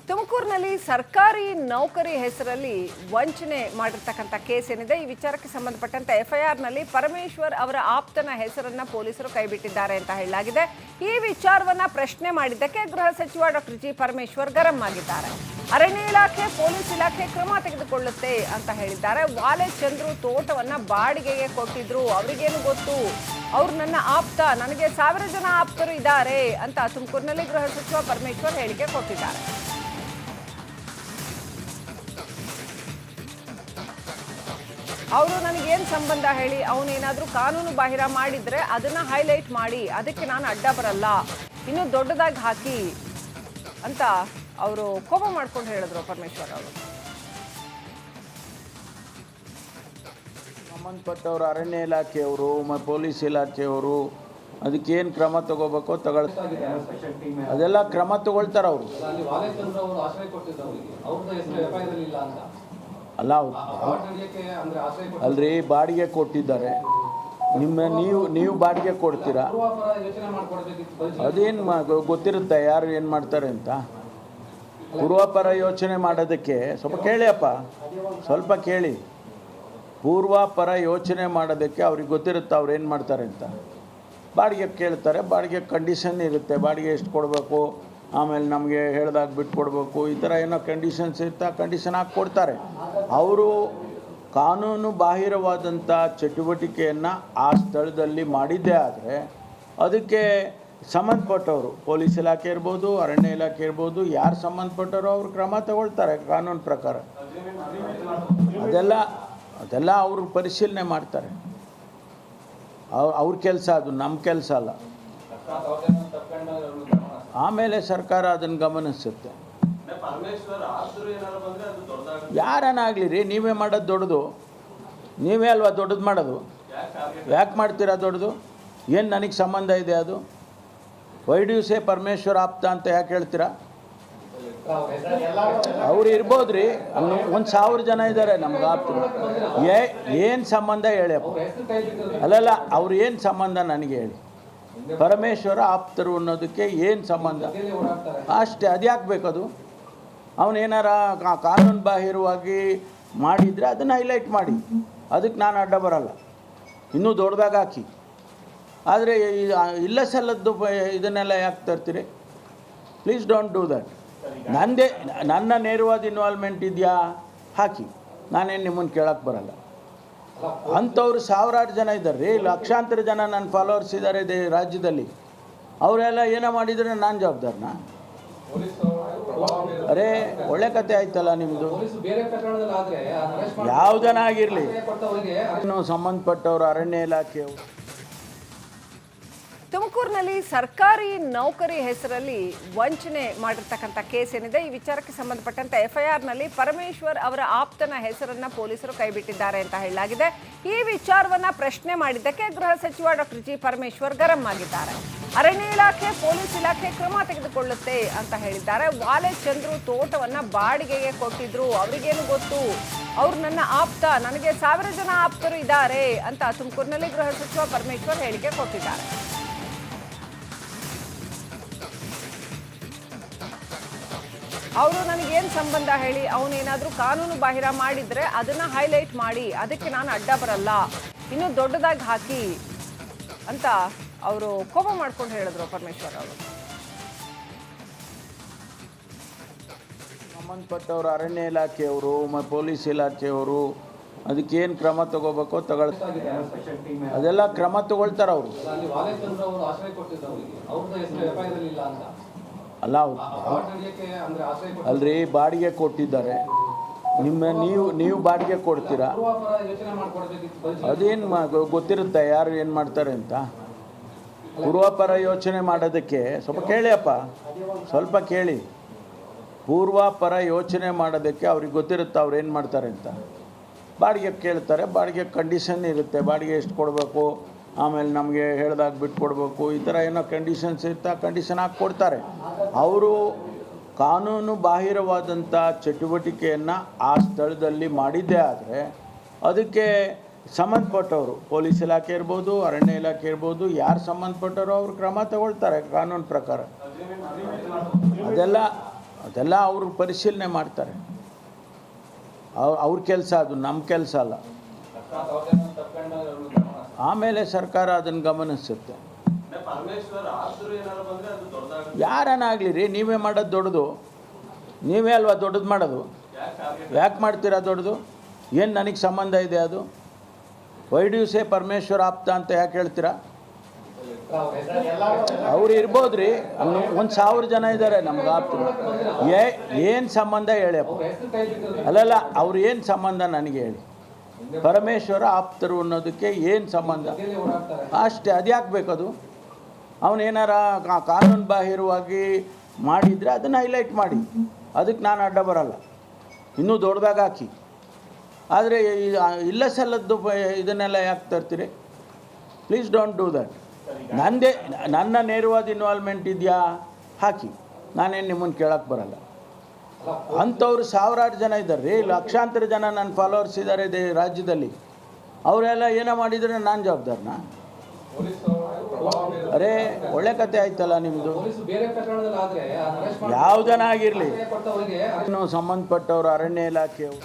ತುಮಕೂರಿನಲ್ಲಿ ಸರ್ಕಾರಿ ನೌಕರಿ ಹೆಸರಲ್ಲಿ ವಂಚನೆ ಮಾಡಿರ್ತಕ್ಕಂಥ ಕೇಸ್ ಏನಿದೆ ಈ ವಿಚಾರಕ್ಕೆ ಸಂಬಂಧಪಟ್ಟಂತೆ ಎಫ್ಐಆರ್ನಲ್ಲಿ ಪರಮೇಶ್ವರ್ ಅವರ ಆಪ್ತನ ಹೆಸರನ್ನ ಪೊಲೀಸರು ಕೈಬಿಟ್ಟಿದ್ದಾರೆ ಅಂತ ಹೇಳಲಾಗಿದೆ. ಈ ವಿಚಾರವನ್ನ ಪ್ರಶ್ನೆ ಮಾಡಿದ್ದಕ್ಕೆ ಗೃಹ ಸಚಿವ ಡಾಕ್ಟರ್ ಜಿ ಪರಮೇಶ್ವರ್ ಗರಂ ಆಗಿದ್ದಾರೆ. ಅರಣ್ಯ ಇಲಾಖೆ ಪೊಲೀಸ್ ಇಲಾಖೆ ಕ್ರಮ ತೆಗೆದುಕೊಳ್ಳುತ್ತೆ ಅಂತ ಹೇಳಿದ್ದಾರೆ. ವಾಲೆ ಚಂದ್ರು ತೋಟವನ್ನ ಬಾಡಿಗೆಗೆ ಕೊಟ್ಟಿದ್ರು, ಅವರಿಗೇನು ಗೊತ್ತು, ಅವ್ರು ನನ್ನ ಆಪ್ತ, ನನಗೆ 1000 ಜನ ಆಪ್ತರು ಇದ್ದಾರೆ ಅಂತ ತುಮಕೂರಿನಲ್ಲಿ ಗೃಹ ಸಚಿವ ಪರಮೇಶ್ವರ್ ಹೇಳಿಕೆ ಕೊಟ್ಟಿದ್ದಾರೆ. ಅವರು ನನಗೇನು ಸಂಬಂಧ ಹೇಳಿ, ಅವನೇನಾದರೂ ಕಾನೂನು ಬಾಹಿರ ಮಾಡಿದ್ರೆ ಅದನ್ನ ಹೈಲೈಟ್ ಮಾಡಿ, ಅದಕ್ಕೆ ನಾನು ಅಡ್ಡ ಬರಲ್ಲ, ಇನ್ನೂ ದೊಡ್ಡದಾಗಿ ಹಾಕಿ ಅಂತ ಅವರು ಕೋಪ ಮಾಡ್ಕೊಂಡು ಹೇಳಿದ್ರು ಪರಮೇಶ್ವರ್ ಅವರು. ಸಂಬಂಧಪಟ್ಟವರು ಅರಣ್ಯ ಇಲಾಖೆಯವರು ಪೊಲೀಸ್ ಇಲಾಖೆಯವರು ಅದಕ್ಕೇನು ಕ್ರಮ ತಗೋಬೇಕೋ ಅದೆಲ್ಲ ಕ್ರಮ ತಗೊಳ್ತಾರೆ ಅವರು. ಅಲ್ಲ ಅಲ್ರಿ, ಬಾಡಿಗೆ ಕೊಟ್ಟಿದ್ದಾರೆ, ನೀವು ಬಾಡಿಗೆ ಕೊಡ್ತೀರಾ, ಅದೇನು ಗೊತ್ತಿರುತ್ತೆ ಯಾರು ಏನು ಮಾಡ್ತಾರೆ ಅಂತ. ಪೂರ್ವಾಪರ ಯೋಚನೆ ಮಾಡೋದಕ್ಕೆ ಸ್ವಲ್ಪ ಕೇಳಿಯಪ್ಪ, ಸ್ವಲ್ಪ ಕೇಳಿ. ಪೂರ್ವಾಪರ ಯೋಚನೆ ಮಾಡೋದಕ್ಕೆ ಅವ್ರಿಗೆ ಗೊತ್ತಿರುತ್ತೆ ಅವ್ರು ಏನು ಮಾಡ್ತಾರೆ ಅಂತ. ಬಾಡಿಗೆ ಕೇಳ್ತಾರೆ, ಬಾಡಿಗೆ ಕಂಡೀಷನ್ ಇರುತ್ತೆ, ಬಾಡಿಗೆ ಎಷ್ಟು ಕೊಡಬೇಕು, ಆಮೇಲೆ ನಮಗೆ ಹೇಳ್ದಾಗ ಬಿಟ್ಟು ಕೊಡಬೇಕು, ಈ ಥರ ಏನೋ ಕಂಡೀಷನ್ಸ್ ಇರುತ್ತೆ, ಕಂಡೀಷನ್ ಹಾಕಿ ಕೊಡ್ತಾರೆ. ಅವರು ಕಾನೂನು ಬಾಹಿರವಾದಂಥ ಚಟುವಟಿಕೆಯನ್ನು ಆ ಸ್ಥಳದಲ್ಲಿ ಮಾಡಿದ್ದೇ ಆದರೆ ಅದಕ್ಕೆ ಸಂಬಂಧಪಟ್ಟವರು ಪೊಲೀಸ್ ಇಲಾಖೆ ಇರ್ಬೋದು, ಅರಣ್ಯ ಇಲಾಖೆ ಇರ್ಬೋದು, ಯಾರು ಸಂಬಂಧಪಟ್ಟವರು ಅವರು ಕ್ರಮ ತಗೊಳ್ತಾರೆ ಕಾನೂನು ಪ್ರಕಾರ. ಅದೆಲ್ಲ ಅವರು ಪರಿಶೀಲನೆ ಮಾಡ್ತಾರೆ. ಅವ್ರ ಕೆಲಸ, ಅದು ನಮ್ಮ ಕೆಲಸ ಅಲ್ಲ. ಆಮೇಲೆ ಸರ್ಕಾರ ಅದನ್ನು ಗಮನಿಸುತ್ತೆ. ಯಾರನ್ನಾಗಲಿ ರೀ, ನೀವೇ ಮಾಡೋದು ದೊಡ್ಡದು, ನೀವೇ ಅಲ್ವಾ ದೊಡ್ಡದು ಮಾಡೋದು. ಯಾಕೆ ಮಾಡ್ತೀರಾ ದೊಡ್ಡದು? ಏನು ನನಗೆ ಸಂಬಂಧ ಇದೆ ಅದು? Why do you say Parameshwar ಆಪ್ತ ಅಂತ ಯಾಕೆ ಹೇಳ್ತೀರಾ? ಅವ್ರು ಇರ್ಬೋದು ರೀ, 1000 ಜನ ಇದ್ದಾರೆ ನಮ್ಗೆ ಆಪ್ತರು. ಏನು ಸಂಬಂಧ ಹೇಳಿಯಪ್ಪ? ಅಲ್ಲಲ್ಲ, ಅವ್ರು ಏನು ಸಂಬಂಧ ನನಗೆ ಹೇಳಿ. ಪರಮೇಶ್ವರ ಆಪ್ತರು ಅನ್ನೋದಕ್ಕೆ ಏನು ಸಂಬಂಧ? ಅಷ್ಟೇ, ಅದು ಯಾಕೆ ಬೇಕದು? ಅವನೇನಾರ ಕಾನೂನು ಬಾಹಿರವಾಗಿ ಮಾಡಿದರೆ ಅದನ್ನು ಹೈಲೈಟ್ ಮಾಡಿ, ಅದಕ್ಕೆ ನಾನು ಅಡ್ಡ ಬರಲ್ಲ, ಇನ್ನೂ ದೊಡ್ಡದಾಗಿ ಹಾಕಿ. ಆದರೆ ಇಲ್ಲ ಸಲ್ಲದ್ದು ಇದನ್ನೆಲ್ಲ ಯಾಕೆ ತರ್ತೀರಿ? Please don't do that. ನನ್ನ ನೇರವಾದ ಇನ್ವಾಲ್ವ್ಮೆಂಟ್ ಇದೆಯಾ? ಹಾಕಿ, ನಾನೇನು ನಿಮ್ಮನ್ನು ಕೇಳೋಕ್ಕೆ ಬರಲ್ಲ. ಅಂಥವ್ರು 1000 ಜನ ಇದ್ದಾರೆ ರೀ, ಲಕ್ಷಾಂತರ ಜನ ನನ್ನ ಫಾಲೋವರ್ಸ್ ಇದ್ದಾರೆ ರಾಜ್ಯದಲ್ಲಿ. ಅವರೆಲ್ಲ ಏನೋ ಮಾಡಿದರೆ ನಾನು ಜವಾಬ್ದಾರನ? ಅರೇ, ಒಳ್ಳೆ ಕತೆ ಆಯ್ತಲ್ಲ ನಿಮ್ಮದು. ಯಾವುದನ್ನ ಆಗಿರಲಿ, ಸಂಬಂಧಪಟ್ಟವರು ಅರಣ್ಯ ಇಲಾಖೆಯವರು. ತುಮಕೂರಿನಲ್ಲಿ ಸರ್ಕಾರಿ ನೌಕರಿ ಹೆಸರಲ್ಲಿ ವಂಚನೆ ಮಾಡಿರ್ತಕ್ಕಂಥ ಕೇಸ್ ಏನಿದೆ ಈ ವಿಚಾರಕ್ಕೆ ಸಂಬಂಧಪಟ್ಟಂತೆ ಎಫ್ಐಆರ್ನಲ್ಲಿ ಪರಮೇಶ್ವರ್ ಅವರ ಆಪ್ತನ ಹೆಸರನ್ನ ಪೊಲೀಸರು ಕೈಬಿಟ್ಟಿದ್ದಾರೆ ಅಂತ ಹೇಳಲಾಗಿದೆ. ಈ ವಿಚಾರವನ್ನ ಪ್ರಶ್ನೆ ಮಾಡಿದ್ದಕ್ಕೆ ಗೃಹ ಸಚಿವ ಡಾಕ್ಟರ್ ಜಿ ಪರಮೇಶ್ವರ್ ಗರಂ ಆಗಿದ್ದಾರೆ. ಅರಣ್ಯ ಇಲಾಖೆ ಪೊಲೀಸ್ ಇಲಾಖೆ ಕ್ರಮ ತೆಗೆದುಕೊಳ್ಳುತ್ತೆ ಅಂತ ಹೇಳಿದ್ದಾರೆ. ವಾಲೆ ಚಂದ್ರು ತೋಟವನ್ನ ಬಾಡಿಗೆಗೆ ಕೊಟ್ಟಿದ್ರು, ಅವರಿಗೇನು ಗೊತ್ತು, ಅವ್ರು ನನ್ನ ಆಪ್ತ, ನನಗೆ 1000 ಜನ ಆಪ್ತರು ಇದ್ದಾರೆ ಅಂತ ತುಮಕೂರಿನಲ್ಲಿ ಗೃಹ ಸಚಿವ ಪರಮೇಶ್ವರ್ ಹೇಳಿಕೆ ಕೊಟ್ಟಿದ್ದಾರೆ. ಅವರು ನನಗೇನು ಸಂಬಂಧ ಹೇಳಿ, ಅವನೇನಾದರೂ ಕಾನೂನು ಬಾಹಿರ ಮಾಡಿದ್ರೆ ಅದನ್ನ ಹೈಲೈಟ್ ಮಾಡಿ, ಅದಕ್ಕೆ ನಾನು ಅಡ್ಡ ಬರಲ್ಲ, ಇನ್ನೂ ದೊಡ್ಡದಾಗಿ ಹಾಕಿ ಅಂತ ಅವರು ಕೋಪ ಮಾಡ್ಕೊಂಡು ಹೇಳಿದ್ರು ಪರಮೇಶ್ವರ್ ಅವರು. ಸಂಬಂಧಪಟ್ಟವರು ಅರಣ್ಯ ಇಲಾಖೆಯವರು ಪೊಲೀಸ್ ಇಲಾಖೆಯವರು ಅದಕ್ಕೇನು ಕ್ರಮ ತಗೋಬೇಕೋ ಅದೆಲ್ಲ ಕ್ರಮ ತಗೊಳ್ತಾರೆ ಅವರು. ಅಲ್ಲ ಅಲ್ರಿ, ಬಾಡಿಗೆ ಕೊಟ್ಟಿದ್ದಾರೆ, ನೀವು ಬಾಡಿಗೆ ಕೊಡ್ತೀರಾ, ಅದೇನು ಗೊತ್ತಿರುತ್ತೆ ಯಾರು ಏನು ಮಾಡ್ತಾರೆ ಅಂತ. ಪೂರ್ವಾಪರ ಯೋಚನೆ ಮಾಡೋದಕ್ಕೆ ಸ್ವಲ್ಪ ಕೇಳಿಯಪ್ಪ, ಸ್ವಲ್ಪ ಕೇಳಿ. ಪೂರ್ವಾಪರ ಯೋಚನೆ ಮಾಡೋದಕ್ಕೆ ಅವ್ರಿಗೆ ಗೊತ್ತಿರುತ್ತೆ ಅವ್ರು ಏನು ಮಾಡ್ತಾರೆ ಅಂತ. ಬಾಡಿಗೆ ಕೇಳ್ತಾರೆ, ಬಾಡಿಗೆ ಕಂಡೀಷನ್ ಇರುತ್ತೆ, ಬಾಡಿಗೆ ಎಷ್ಟು ಕೊಡಬೇಕು, ಆಮೇಲೆ ನಮಗೆ ಹೇಳ್ದಾಗ ಬಿಟ್ಟು ಕೊಡಬೇಕು, ಈ ಥರ ಏನೋ ಕಂಡೀಷನ್ಸ್ ಇರುತ್ತೆ, ಕಂಡೀಷನ್ ಹಾಕಿ ಕೊಡ್ತಾರೆ. ಅವರು ಕಾನೂನು ಬಾಹಿರವಾದಂಥ ಚಟುವಟಿಕೆಯನ್ನು ಆ ಸ್ಥಳದಲ್ಲಿ ಮಾಡಿದ್ದೇ ಆದರೆ ಅದಕ್ಕೆ ಸಂಬಂಧಪಟ್ಟವರು ಪೊಲೀಸ್ ಇಲಾಖೆ ಇರ್ಬೋದು, ಅರಣ್ಯ ಇಲಾಖೆ ಇರ್ಬೋದು, ಯಾರು ಸಂಬಂಧಪಟ್ಟವರು ಅವರು ಕ್ರಮ ತಗೊಳ್ತಾರೆ ಕಾನೂನು ಪ್ರಕಾರ. ಅದೆಲ್ಲ ಅವರು ಪರಿಶೀಲನೆ ಮಾಡ್ತಾರೆ. ಅವ್ರ ಕೆಲಸ, ಅದು ನಮ್ಮ ಕೆಲಸ ಅಲ್ಲ. ಆಮೇಲೆ ಸರ್ಕಾರ ಅದನ್ನು ಗಮನಿಸುತ್ತೆ. ಯಾರನ್ನಾಗಲಿ ರೀ, ನೀವೇ ಮಾಡೋದು ದೊಡ್ಡದು, ನೀವೇ ಅಲ್ವಾ ದೊಡ್ಡದು ಮಾಡೋದು. ಯಾಕೆ ಮಾಡ್ತೀರಾ ದೊಡ್ಡದು? ಏನು ನನಗೆ ಸಂಬಂಧ ಇದೆ ಅದು? Why do you say Parameshwar ಆಪ್ತ ಅಂತ ಯಾಕೆ ಹೇಳ್ತೀರಾ? ಅವ್ರು ಇರ್ಬೋದು ರೀ, 1,000 ಜನ ಇದ್ದಾರೆ ನಮ್ಗೆ ಆಪ್ತರು. ಏನು ಸಂಬಂಧ ಹೇಳಿಯಪ್ಪ? ಅಲ್ಲಲ್ಲ, ಅವ್ರು ಏನು ಸಂಬಂಧ ನನಗೆ ಹೇಳಿ. ಪರಮೇಶ್ವರ ಆಪ್ತರು ಅನ್ನೋದಕ್ಕೆ ಏನು ಸಂಬಂಧ? ಅಷ್ಟೇ. ಅದು ಯಾಕೆ ಬೇಕದು? ಅವನೇನಾರ ಕಾನೂನು ಬಾಹಿರವಾಗಿ ಮಾಡಿದರೆ ಅದನ್ನು ಹೈಲೈಟ್ ಮಾಡಿ, ಅದಕ್ಕೆ ನಾನು ಅಡ್ಡ ಬರಲ್ಲ. ಇನ್ನೂ ದೊಡ್ಡದಾಗ ಹಾಕಿ. ಆದರೆ ಇಲ್ಲ ಸಲ್ಲದ್ದು ಇದನ್ನೆಲ್ಲ ಯಾಕೆ ತರ್ತೀರಿ? Please don't do that. ನನ್ನ ನೇರವಾದ ಇನ್ವಾಲ್ವ್ಮೆಂಟ್ ಇದೆಯಾ? ಹಾಕಿ, ನಾನೇನು ನಿಮ್ಮನ್ನು ಕೇಳೋಕ್ಕೆ ಬರಲ್ಲ. ಅಂಥವ್ರು ಸಾವಿರಾರು ಜನ ಇದ್ದಾರೆ ರೀ, ಲಕ್ಷಾಂತರ ಜನ ನನ್ನ ಫಾಲೋವರ್ಸ್ ಇದ್ದಾರೆ ರಾಜ್ಯದಲ್ಲಿ. ಅವರೆಲ್ಲ ಏನೋ ಮಾಡಿದರೆ ನಾನು ಜವಾಬ್ದಾರನ? ಅರೇ, ಒಳ್ಳೆ ಕತೆ ಆಯ್ತಲ್ಲ ನಿಮ್ಮದು. ಯಾವುದನ್ನ ಆಗಿರಲಿ, ಸಂಬಂಧಪಟ್ಟವರು ಅರಣ್ಯ ಇಲಾಖೆಯವರು